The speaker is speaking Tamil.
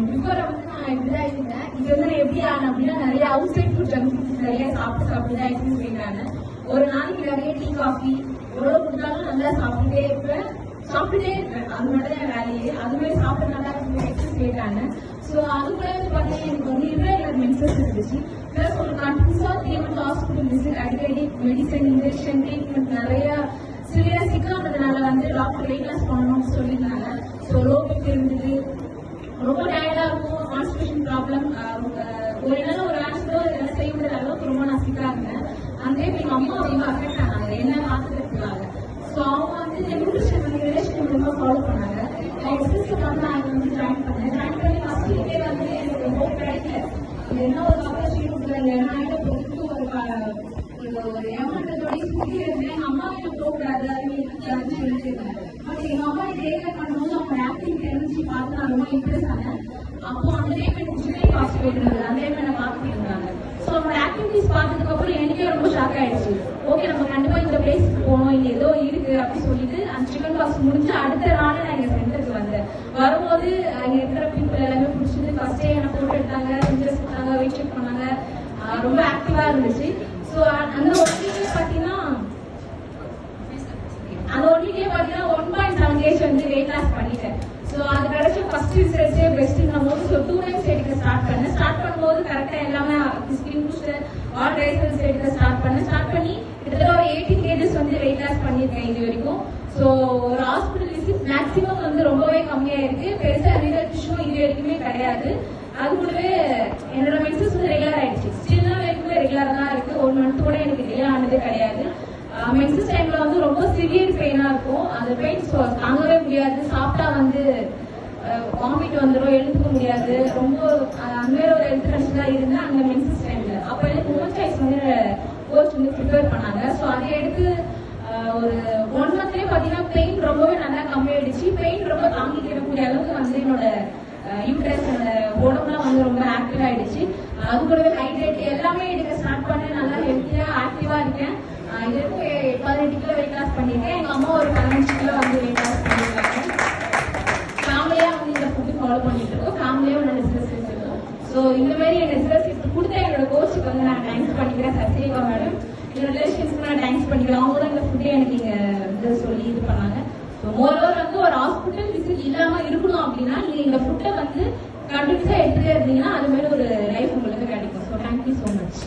பிஃபோர் வந்து நான் இப்படிதான் இருந்தேன். இது வந்து நான் எப்படி ஆனேன் அப்படின்னா நிறைய outside food junk foods நிறைய சாப்பிட்டு தான் எக்ஸசைஸ் போயிட்டாங்க. ஒரு நாளைக்கு நிறைய டீ காஃபி எவ்வளவு கொடுத்தாலும் நல்லா சாப்பிட்டுட்டே இருப்பேன். அது மட்டும் தான் வேலையே. அது மாதிரி சாப்பிட்டு நல்லா எக்ஸசைஸ் போயிட்டாங்க. ஸோ அது கூட வந்து பார்த்தீங்கன்னா எனக்கு வந்து irregular menses இருந்துச்சு. பிளஸ் ஒரு கண்டினியூஸா 3 months ஹாஸ்பிட்டல் விசிட், அடிக்கடி மெடிசன், இன்ஜெக்ஷன், ட்ரீட்மெண்ட் நிறைய சிவியரா சிக்கானதுனால வந்து டாக்டர் வெயிட் லாஸ் பண்ணணும்னு சொல்லியிருந்தாங்க. ஸோ லோ பிபி இருந்தது, ரொம்ப டயர்டா இருக்கும், கான்ஸ்டிபேஷன் ப்ராப்ளம், ஒரு நாள் ஒரு ஆன்சரோ இதெல்லாம் செய்ய முடியாத அளவுக்கு ரொம்ப நான் சிக்கா இருந்தேன். அந்த எங்க அம்மா ரொம்ப அஃபெக்ட் ஆனாங்க என்ன பார்த்துக்கிறதுக்காக. ஸோ அவங்க வந்து நியூட்ரிஷன் வந்து ரிலேஷன் மூலமா ஃபாலோ பண்ணாங்க. எக்ஸசைஸ் வந்து நான் வந்து ஜாயின் பண்ணி ஃபர்ஸ்ட் வீக்கே வந்து எனக்கு ரொம்ப கிடைக்கல. என்ன ஒரு கப்பல் ஷீட் கொடுக்குறாங்க, நான் பொறுத்து ஒரு ஏமாற்றத்தோட சுற்றி இருந்தேன். எங்க அம்மா எனக்கு போகக்கூடாது அப்படின்னு சொல்லிட்டு பட் எங்க அம்மா டேக்கர் பண்ணும்போது அவங்க ஆக்டிங் டெண்டன்சி பார்த்து நான் ரொம்ப இம்ப்ரெஸ் ஆனேன். அப்போ அந்த டைம் எனக்கு ஜிமை காசு போயிட்டு இருந்தது, அந்த டைம் என்ன பார்த்துட்டு இருந்தாங்க. ஸோ அவங்களோட ஆக்டிவிட்டிஸ் பார்த்ததுக்கு அப்புறம் எனக்கே ரொம்ப ஷாக் ஆயிடுச்சு. ஓகே நம்ம கண்டிப்பா இந்த பிளேஸ்க்கு போகணும், இங்க ஏதோ இருக்கு அப்படின்னு சொல்லிட்டு அந்த சிக்கன் பாக்ஸ் முடிஞ்சு அடுத்த நாள் நான் எங்க சென்டருக்கு வந்தேன். வரும்போது அங்க இருக்கிற பீப்புள் எல்லாமே பிடிச்சது. ஃபர்ஸ்டே என்ன போட்டோ எடுத்தாங்க, இன்ட்ரெஸ்ட் பண்ணாங்க, வெயிட் செக் பண்ணாங்க, ரொம்ப ஆக்டிவா இருந்துச்சு. ஸோ அந்த ஒன் வீக்லயே பாத்தீங்கன்னா 1.7 kg வந்து வெயிட் லாஸ் பண்ணிட்டேன். ஸோ அது கிடைச்ச ஃபர்ஸ்ட் ரிசல்ட்ஸே பெஸ்ட்ங்கும் போது ஸோ 2 times எடுக்க ஸ்டார்ட் பண்ணும்போது கரெக்டா எல்லாமே ஸ்கின் பூஸ்டர் ஆல் ரைசல்ஸ் எடுக்க ஸ்டார்ட் பண்ணி கிட்டத்தட்ட ஒரு 18 kgs வந்து வெயிட் லாஸ் பண்ணியிருக்கேன் இது வரைக்கும். ஸோ ஒரு ஹாஸ்பிட்டல் விசிட் மேக்ஸிமம் வந்து ரொம்பவே கம்மியா இருக்கு. பெருசா ரிசல்ட் இஷ்யூ இது வரைக்குமே கிடையாது. அது கூடவே என்னோட மென்சஸ் வந்து ரெகுலர் ஆயிடுச்சு. ஸ்டில் வரைக்குமே ரெகுலரா தான் இருக்கு. 1 month கூட எனக்கு டிலே ஆனதே கிடையாது. மென்சஸ் டைம்ல வந்து ரொம்ப சிவியர் பெயினா இருக்கும். அந்த பெயின் தாங்கவே முடியாது. சாப்பிட்டா வந்து வாமிட் வந்துடும், எழுந்துக்க முடியாது. ரொம்ப அந்த மாதிரி ஒரு ஹெல்த் கண்டிஷனா இருந்தா அந்த மென்சஸ் டைம்ல அப்ப எனக்கு உமன் சாய்ஸ் வந்து கோர்ஸ் வந்து ப்ரிப்பேர் பண்ணாங்க. ஸோ அதை எடுத்து ஒரு 1 monthலயே பாத்தீங்கன்னா பெயின் ரொம்பவே நல்லா கம்மியாயிடுச்சு. பெயின் ரொம்ப தாங்கிக்கிடக்கூடிய அளவுக்கு வந்து என்னோட யூட்ரஸ் உடம்புலாம் வந்து ரொம்ப ஆக்டிவ் ஆயிடுச்சு. அது கூடவே ஹைட்ரேட் எல்லாமே எடுக்க ஸ்டார்ட் பண்ணி நல்லா ஹெல்த்தியா ஆக்டிவா இருக்கேன். இதுக்கு 18 கிலோ வெயிட் லாஸ் பண்ணிருக்கேன். எங்க அம்மா ஒரு 15 கிலோ வந்து வெயிட் லாஸ் பண்ணிருக்காங்க. ஃபேமிலியா வந்து இந்த ஃபுட் ஃபாலோ பண்ணிட்டு இருக்கோம். ஃபேமிலியா ஒரு ரிசல்ட்ஸ் எடுத்துருக்கோம். ஸோ இந்த மாதிரி எனக்கு ரிசல்ட்ஸ் கொடுத்த என்னோட கோச்சுக்கு வந்து நான் தேங்க்ஸ் பண்ணிக்கிறேன். சசிகா மேடம், என்னோட ரிலேஷன்ஸ்க்கு நான் தேங்க்ஸ் பண்ணிக்கிறேன். அவங்க தான் இந்த ஃபுட்டை எனக்கு இங்க வந்து சொல்லி இது பண்ணாங்க. ஸோ மோரோவர் வந்து ஒரு ஹாஸ்பிட்டல் விசிட் இல்லாம இருக்கணும் அப்படின்னா நீங்க இந்த ஃபுட்டை வந்து கண்டிப்பா எடுத்துட்டே இருந்தீங்கன்னா அது மாதிரி ஒரு லைஃப் உங்களுக்கு கிடைக்கும். So thank you so much.